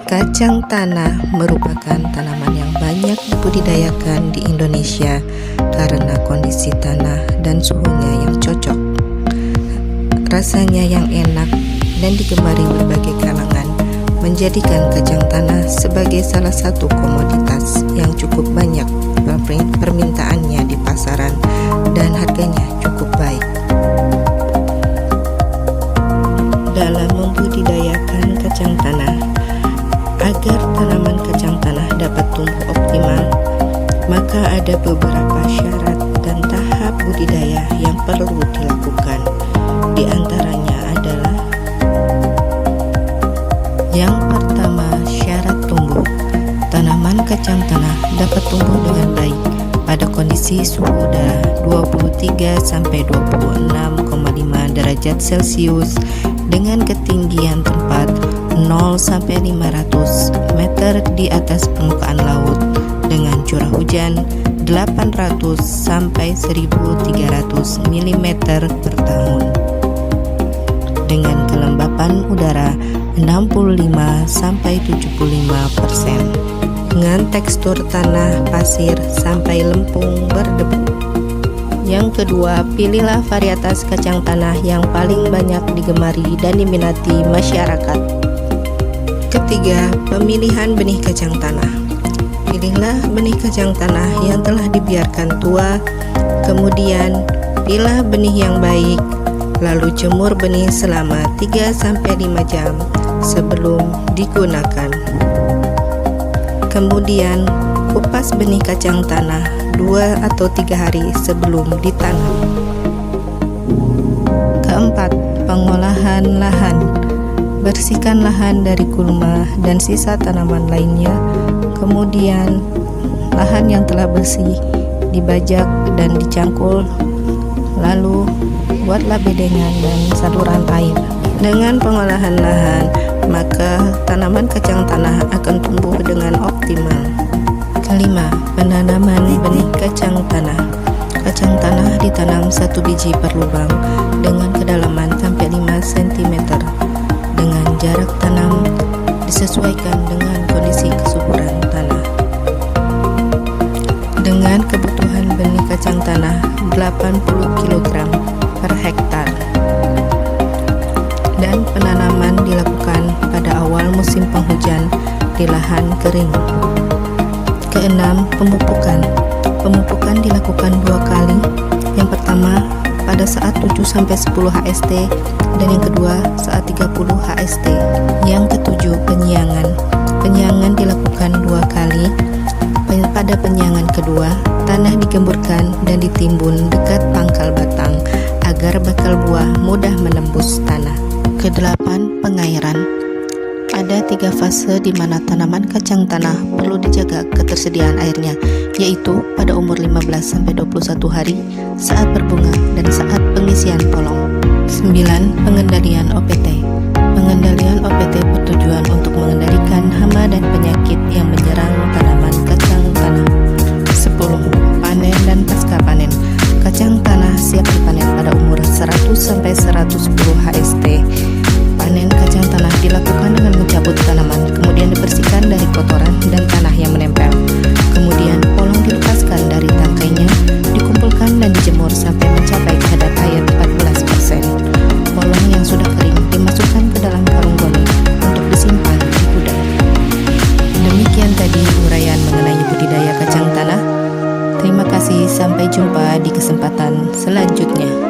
Kacang tanah merupakan tanaman yang banyak dibudidayakan di Indonesia karena kondisi tanah dan suhunya yang cocok. Rasanya yang enak dan digemari berbagai kalangan menjadikan kacang tanah sebagai salah satu komoditas yang cukup banyak permintaannya di pasaran dan harganya cukup baik. Dalam membudidayakan kacang tanah, agar tanaman kacang tanah dapat tumbuh optimal, maka ada beberapa syarat dan tahap budidaya yang perlu dilakukan. Di antaranya adalah: yang pertama, syarat tumbuh. Tanaman kacang tanah dapat tumbuh dengan baik pada kondisi suhu udara 23-26,5 derajat Celcius dengan ketinggian tempat 0-500 meter di atas permukaan laut dengan curah hujan 800-1300 mm per tahun dengan kelembapan udara 65-75% dengan tekstur tanah pasir sampai lempung berdebu. Yang kedua, pilihlah varietas kacang tanah yang paling banyak digemari dan diminati masyarakat. Ketiga, pemilihan benih kacang tanah. Pilihlah benih kacang tanah yang telah dibiarkan tua, kemudian pilah benih yang baik, lalu jemur benih selama 3-5 jam sebelum digunakan. Kemudian kupas benih kacang tanah 2 atau 3 hari sebelum ditanam. Keempat, pengolahan lahan. Bersihkan lahan dari gulma dan sisa tanaman lainnya. Kemudian lahan yang telah bersih dibajak dan dicangkul. Lalu buatlah bedengan dan saluran air. Dengan pengolahan lahan, maka tanaman kacang tanah akan tumbuh dengan optimal. Kelima, penanaman benih kacang tanah. Kacang tanah ditanam 1 biji per lubang dengan kedalaman sampai 5 cm. Dengan jarak tanam disesuaikan dengan kondisi kesuburan tanah. Dengan kebutuhan benih kacang tanah 80 kg per hektar. Dan penanaman dilakukan pada awal musim penghujan di lahan kering. Keenam, pemupukan. Pemupukan dilakukan 2 kali. Yang pertama pada saat 7-10 HST dan yang kedua saat 30 HST. Yang ketujuh, penyiangan. Penyiangan dilakukan 2 kali. Pada penyiangan kedua, tanah digemburkan dan ditimbun dekat pangkal batang agar bakal buah mudah menembus tanah. Kedelapan, pengairan. Ada 3 fase di mana tanaman kacang tanah perlu dijaga ketersediaan airnya, yaitu pada umur 15-21 hari, saat berbunga, dan saat pengisian polong. 9. Pengendalian OPT. Pengendalian OPT bertujuan untuk mengendalikan hama dan penyakit yang menyerang tanaman kacang tanah. 10. Panen dan pasca panen. Kacang tanah siap dipanen pada umur 100-110 HST. Panen kacang tanah dilakukan dengan mencabut tanaman, kemudian dibersihkan dari kotoran dan tanah yang menempel. Kemudian polong dilepaskan dari tangkainya, dikumpulkan dan dijemur sampai mencapai kadar air 14%. Polong yang sudah kering dimasukkan ke dalam karung goni untuk disimpan di gudang. Demikian tadi uraian mengenai budidaya kacang tanah. Terima kasih, sampai jumpa di kesempatan selanjutnya.